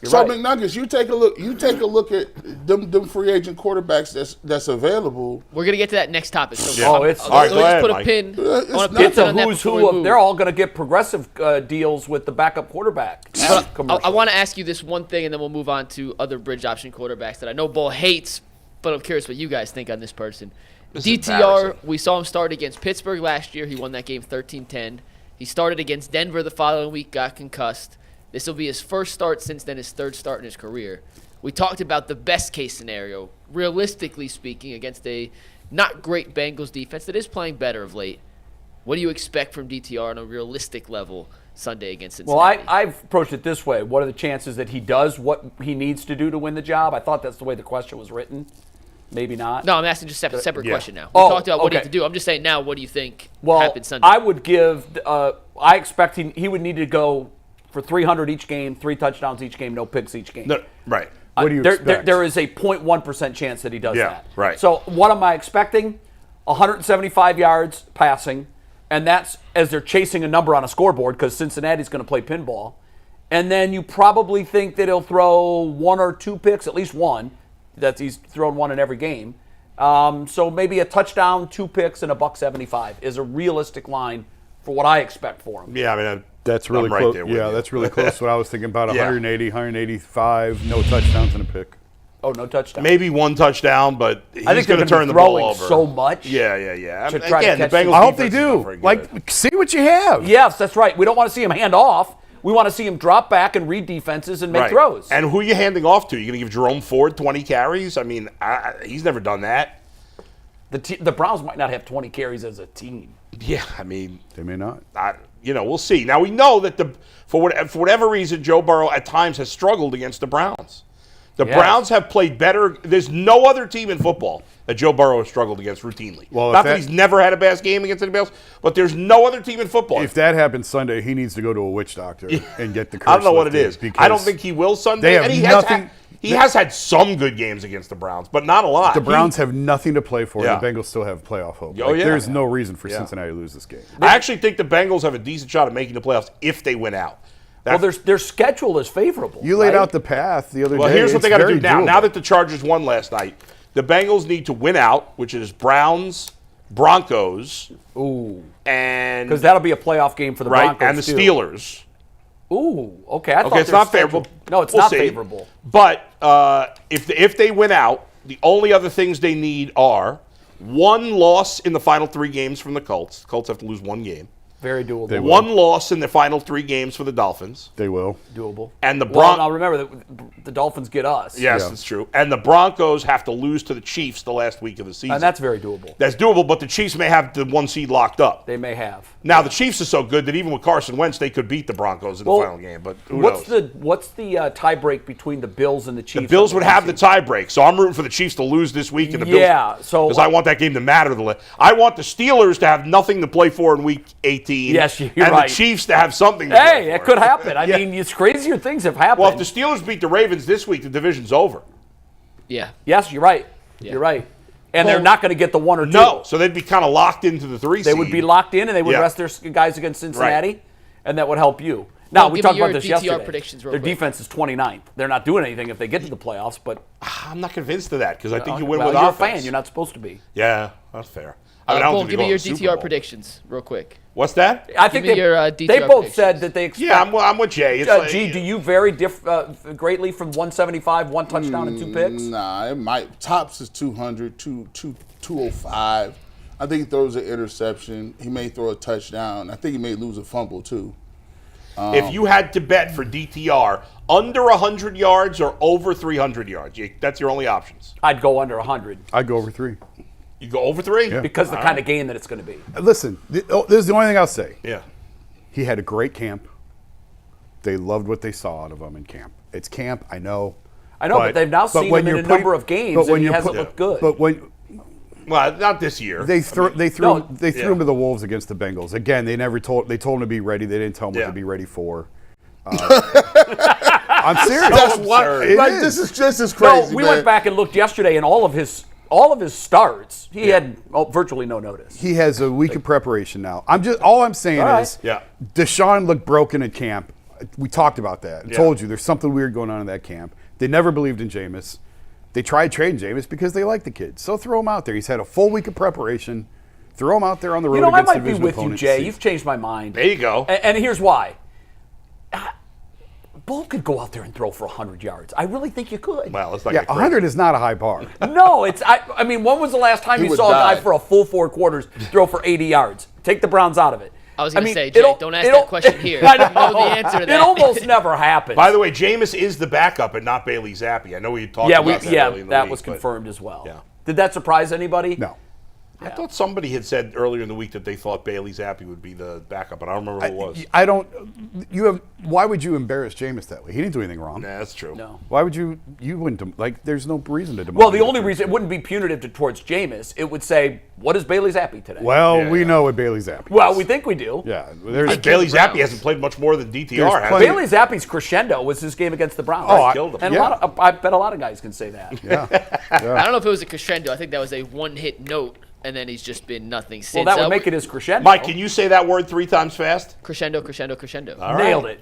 So McNuggets, you take a look. You take a look at them free agent quarterbacks that's available. We're gonna get to that next topic. So all right. Let me just put a Mike. pin. It's a who's who. They're all going to get progressive deals with the backup quarterback. I want to ask you this one thing, and then we'll move on to other bridge option quarterbacks that I know Bull hates, but I'm curious what you guys think on this person. DTR, we saw him start against Pittsburgh last year. He won that game 13-10. He started against Denver the following week, got concussed. This will be his first start since then, his third start in his career. We talked about the best case scenario, realistically speaking, against a not great Bengals defense that is playing better of late. What do you expect from DTR on a realistic level Sunday against Cincinnati? Well, I've approached it this way. What are the chances that he does what he needs to do to win the job? I thought that's the way the question was written. Maybe not. No, I'm asking just a separate question now. We talked about what he had to do. I'm just saying now, what do you think happens Sunday? I would give I expect he would need to go for 300 each game, 3 touchdowns each game, no picks each game. No, right. What do you expect? There is a 0.1% chance that he does that. Right. So what am I expecting? 175 yards passing, and that's as they're chasing a number on a scoreboard because Cincinnati's going to play pinball. And then you probably think that he'll throw 1 or 2 picks, at least one. He's thrown 1 in every game. So maybe a touchdown, 2 picks, and $175 is a realistic line for what I expect for him. Yeah, I mean, that's really close. Right yeah, that's really close to what I was thinking about. 180, 185, no touchdowns and a pick. Oh, no touchdown. Maybe 1 touchdown, but he's I think going to turn the ball over so much. Yeah. To try to Again, the catch Bengals. I hope they defense is not do. very good. Like, see what you have. Yes, that's right. We don't want to see him hand off. We want to see him drop back and read defenses and make throws. And who are you handing off to? You going to give Jerome Ford 20 carries? I mean, he's never done that. The Browns might not have 20 carries as a team. Yeah, I mean, They may not. we'll see. Now we know that for whatever reason, Joe Burrow at times has struggled against the Browns. The Browns have played better. There's no other team in football that Joe Burrow has struggled against routinely. Well, not that he's never had a bad game against anybody else, but there's no other team in football. If that happens Sunday, he needs to go to a witch doctor and get the curse I don't know what it lifted is. I don't think he will Sunday. They have nothing. He has had some good games against the Browns, but not a lot. The Browns have nothing to play for. Yeah. The Bengals still have playoff hope. Oh, yeah. There's no reason for Cincinnati to lose this game. I actually think the Bengals have a decent shot at making the playoffs if they win out. Well, their schedule is favorable. You laid out the path the other day. Well, here's what they got to do now. Doable. Now that the Chargers won last night, the Bengals need to win out, which is Browns, Broncos, and because that'll be a playoff game for the Broncos and the Steelers. Ooh, okay. I thought It's not favorable. No, it's We'll not see. favorable. But if they win out, the only other things they need are 1 loss in the final 3 games from the Colts. The Colts have to lose 1 game. Very doable. They will. 1 loss in the final 3 games for the Dolphins. They will. Doable. And the Well, now remember that the Dolphins get us. Yes, that's true. And the Broncos have to lose to the Chiefs the last week of the season. And that's very doable. That's doable, but the Chiefs may have the 1 seed locked up. They may have. Now, the Chiefs are so good that even with Carson Wentz, they could beat the Broncos in the final game. But who knows? What's the tie break between the Bills and the Chiefs? The Bills would have the tie break, so I'm rooting for the Chiefs to lose this week. And the Bills, because I want that game to matter. I want the Steelers to have nothing to play for in Week 18. Yes, you're and right. the Chiefs to have something to play for. Hey, it could happen. I mean, it's crazier things have happened. Well, if the Steelers beat the Ravens this week, the division's over. Yeah. Yes, you're right. Yeah. You're right. And they're not going to get the 1 or 2. No, so they'd be kind of locked into the 3 seed. They would be locked in, and they would rest their guys against Cincinnati, and that would help you. Now, we talked about this yesterday. Predictions real Their quick. defense is 29th. They're not doing anything if they get to the playoffs, but I'm not convinced of that because I think you win with you're offense. a fan. You're not supposed to be. Yeah, that's fair. I mean, I don't Bull, think give they me go your to the Super DTR Bowl. predictions real quick. What's that? I think Give me your, they DTR both said predictions. that they expect. Yeah, I'm with Jay. It's G, do you vary greatly from 175, 1 touchdown and 2 picks? Nah, it might. Tops is 200, 205. I think he throws an interception. He may throw a touchdown. I think he may lose a fumble too. If you had to bet for DTR, under 100 yards or over 300 yards, that's your only options. I'd go under 100 I'd go over 3. You go over 3? Yeah. because the kind of game that it's going to be. Listen, this is the only thing I'll say. Yeah. He had a great camp. They loved what they saw out of him in camp. It's camp, I know. But they've now seen him in a number of games, and he hasn't looked good. But when Well, not this year. they threw him to the wolves against the Bengals. Again, they told him to be ready. They didn't tell him what to be ready for. I'm serious. That's why. It Like is. this is just as crazy. No, we man. went back and looked yesterday, and all of his starts, he had virtually no notice. He has a week of preparation now. All I'm saying All right. is Deshaun looked broken at camp. We talked about that. I told you there's something weird going on in that camp. They never believed in Jameis. They tried trading Jameis because they like the kid. So throw him out there. He's had a full week of preparation. Throw him out there on the road You know, I against might be division with you, opponents. Jay. You've changed my mind. There you go. And here's why. Bull could go out there and throw for 100 yards. I really think you could. Well, let's not Yeah, get crazy. 100 is not a high bar. No, it's. I mean, when was the last time He you would saw a guy die. for a full 4 quarters throw for 80 yards? Take the Browns out of it. I was going to mean, say, Jay, it'll- don't ask it'll- that question here. I You know the answer to that. It almost never happens. By the way, Jameis is the backup and not Bailey Zappi. I know we talked about that early in the that week, was but confirmed as well. Yeah. Did that surprise anybody? No. I thought somebody had said earlier in the week that they thought Bailey Zappi would be the backup, but I don't remember who it was. I don't. Why would you embarrass Jameis that way? He didn't do anything wrong. Nah, that's true. No. Why would you? You wouldn't. Like, there's no reason to. Well, the demolish only him. reason it wouldn't be punitive towards Jameis, it would say, "What is Bailey Zappi today?" Well, Yeah, we yeah. know what Bailey Zappi. Well, we think we do. Yeah, there's Bailey the Browns. Zappi hasn't played much more than DTR. There's has plenty- he? Bailey Zappi's crescendo was his game against the Browns. Oh, killed him. and yeah. I bet a lot of guys can say that. Yeah. I don't know if it was a crescendo. I think that was a one-hit note, and then he's just been nothing since. Well, that would make it his crescendo. Mike, can you say that word 3 times fast? Crescendo, crescendo, crescendo. All right. Nailed it.